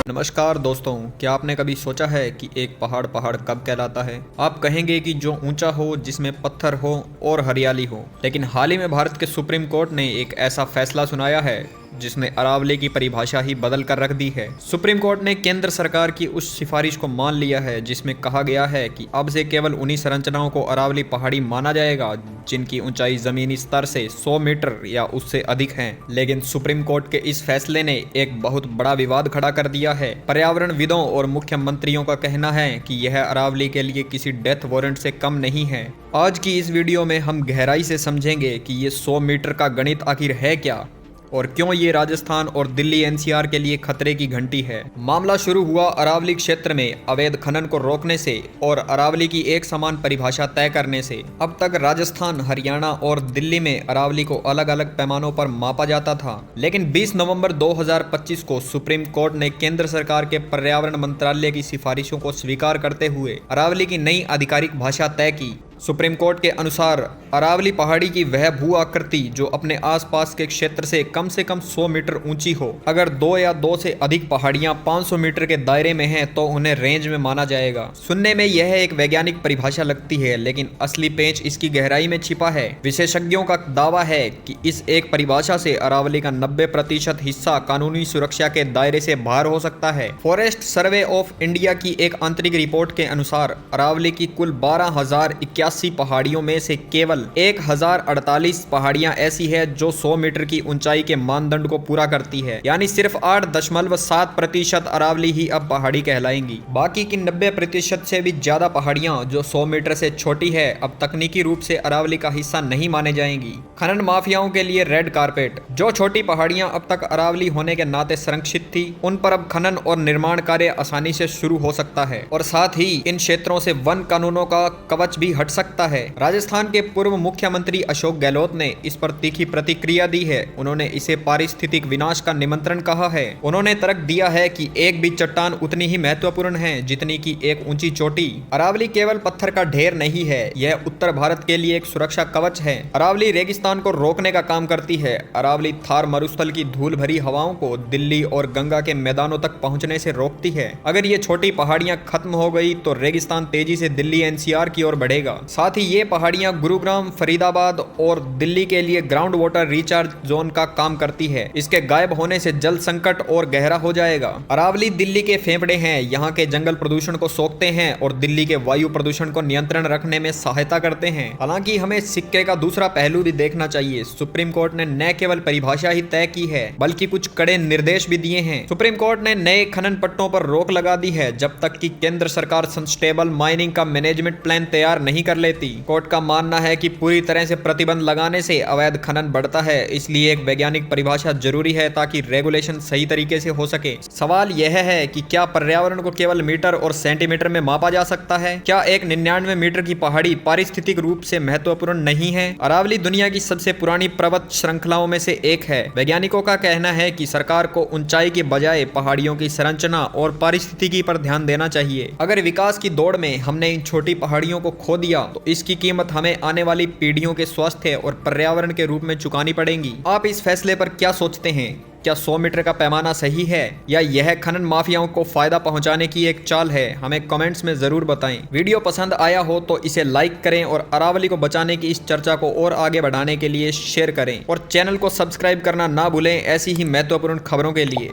नमस्कार दोस्तों, क्या आपने कभी सोचा है कि एक पहाड़ पहाड़ कब कहलाता है? आप कहेंगे कि जो ऊंचा हो, जिसमें पत्थर हो और हरियाली हो। लेकिन हाल ही में भारत के सुप्रीम कोर्ट ने एक ऐसा फैसला सुनाया है जिसने अरावली की परिभाषा ही बदल कर रख दी है। सुप्रीम कोर्ट ने केंद्र सरकार की उस सिफारिश को मान लिया है जिसमें कहा गया है कि अब से केवल उन्हीं संरचनाओं को अरावली पहाड़ी माना जाएगा जिनकी ऊंचाई जमीनी स्तर से 100 मीटर या उससे अधिक है। लेकिन सुप्रीम कोर्ट के इस फैसले ने एक बहुत बड़ा विवाद खड़ा कर दिया है। पर्यावरणविदों और मुख्यमंत्रियों का कहना है कि यह अरावली के लिए किसी डेथ वारंट से कम नहीं है। आज की इस वीडियो में हम गहराई से समझेंगे कि ये 100 मीटर का गणित आखिर है क्या और क्यों ये राजस्थान और दिल्ली एनसीआर के लिए खतरे की घंटी है। मामला शुरू हुआ अरावली क्षेत्र में अवैध खनन को रोकने से और अरावली की एक समान परिभाषा तय करने से। अब तक राजस्थान, हरियाणा और दिल्ली में अरावली को अलग अलग पैमानों पर मापा जाता था, लेकिन 20 नवंबर 2025 को सुप्रीम कोर्ट ने केंद्र सरकार के पर्यावरण मंत्रालय की सिफारिशों को स्वीकार करते हुए अरावली की नई आधिकारिक भाषा तय की। सुप्रीम कोर्ट के अनुसार अरावली पहाड़ी की वह भू आकृति जो अपने आसपास के क्षेत्र से कम 100 मीटर ऊंची हो। अगर 2 या 2 से अधिक पहाड़ियां 500 मीटर के दायरे में हैं तो उन्हें रेंज में माना जाएगा। सुनने में यह एक वैज्ञानिक परिभाषा लगती है, लेकिन असली पेंच इसकी गहराई में छिपा है। विशेषज्ञों का दावा है कि इस एक परिभाषा से अरावली का 90% हिस्सा कानूनी सुरक्षा के दायरे से बाहर हो सकता है। फॉरेस्ट सर्वे ऑफ इंडिया की एक आंतरिक रिपोर्ट के अनुसार अरावली की कुल 12,081 पहाड़ियों में से केवल 1,048 पहाड़ियां ऐसी है जो 100 मीटर की ऊंचाई के मानदंड को पूरा करती है, यानी सिर्फ 8.7% अरावली ही अब पहाड़ी कहलाएंगी। बाकी की 90% से भी ज्यादा पहाड़ियां जो 100 मीटर से छोटी है अब तकनीकी रूप से अरावली का हिस्सा नहीं माने जाएंगी। खनन माफियाओं के लिए रेड कारपेट। जो छोटी पहाड़ियां अब तक अरावली होने के नाते संरक्षित थी, उन पर अब खनन और निर्माण कार्य आसानी से शुरू हो सकता है और साथ ही इन क्षेत्रों से वन कानूनों का कवच भी हट सकता है। राजस्थान के पूर्व मुख्यमंत्री अशोक गहलोत ने इस पर तीखी प्रतिक्रिया दी है। उन्होंने इसे पारिस्थितिक विनाश का निमंत्रण कहा है। उन्होंने तर्क दिया है कि एक भी चट्टान उतनी ही महत्वपूर्ण है जितनी की एक ऊंची चोटी। अरावली केवल पत्थर का ढेर नहीं है, यह उत्तर भारत के लिए एक सुरक्षा कवच है। अरावली रेगिस्तान को रोकने का काम करती है। अरावली थार मरुस्थल की धूल भरी हवाओं को दिल्ली और गंगा के मैदानों तक पहुंचने से रोकती है। अगर ये छोटी पहाड़ियां खत्म हो गई तो रेगिस्तान तेजी से दिल्ली एनसीआर की ओर बढ़ेगा। साथ ही ये पहाड़ियां गुरुग्राम, फरीदाबाद और दिल्ली के लिए ग्राउंड वाटर रिचार्ज जोन का काम करती है। इसके गायब होने से जल संकट और गहरा हो जाएगा। अरावली दिल्ली के फेफड़े हैं, यहाँ के जंगल प्रदूषण को सोखते हैं और दिल्ली के वायु प्रदूषण को नियंत्रण रखने में सहायता करते हैं। हालांकि हमें सिक्के का दूसरा पहलू भी देखना चाहिए। सुप्रीम कोर्ट ने न केवल परिभाषा ही तय की है बल्कि कुछ कड़े निर्देश भी दिए हैं। सुप्रीम कोर्ट ने नए खनन पट्टों पर रोक लगा दी है जब तक कि केंद्र सरकार सस्टेनेबल माइनिंग का मैनेजमेंट प्लान तैयार नहीं कर लेती। कोर्ट का मानना है कि पूरी तरह से प्रतिबंध लगाने से अवैध खनन बढ़ता है, इसलिए एक वैज्ञानिक परिभाषा जरूरी है ताकि रेगुलेशन सही तरीके से हो सके। सवाल यह है कि क्या पर्यावरण को केवल मीटर और सेंटीमीटर में मापा जा सकता है? क्या एक 99 मीटर की पहाड़ी पारिस्थितिक रूप से महत्वपूर्ण नहीं है? अरावली दुनिया की सबसे पुरानी पर्वत श्रृंखलाओं में से एक है। वैज्ञानिकों का कहना है कि सरकार को ऊंचाई के बजाय पहाड़ियों की संरचना और पारिस्थितिकी पर ध्यान देना चाहिए। अगर विकास की दौड़ में हमने इन छोटी पहाड़ियों को खो दिया तो इसकी कीमत हमें आने वाली पीढ़ियों के स्वास्थ्य और पर्यावरण के रूप में चुकानी पड़ेगी। आप इस फैसले पर क्या सोचते हैं? क्या 100 मीटर का पैमाना सही है या यह खनन माफियाओं को फायदा पहुंचाने की एक चाल है? हमें कमेंट्स में जरूर बताएं। वीडियो पसंद आया हो तो इसे लाइक करें और अरावली को बचाने की इस चर्चा को और आगे बढ़ाने के लिए शेयर करें और चैनल को सब्सक्राइब करना ना भूलें ऐसी ही महत्वपूर्ण खबरों के लिए।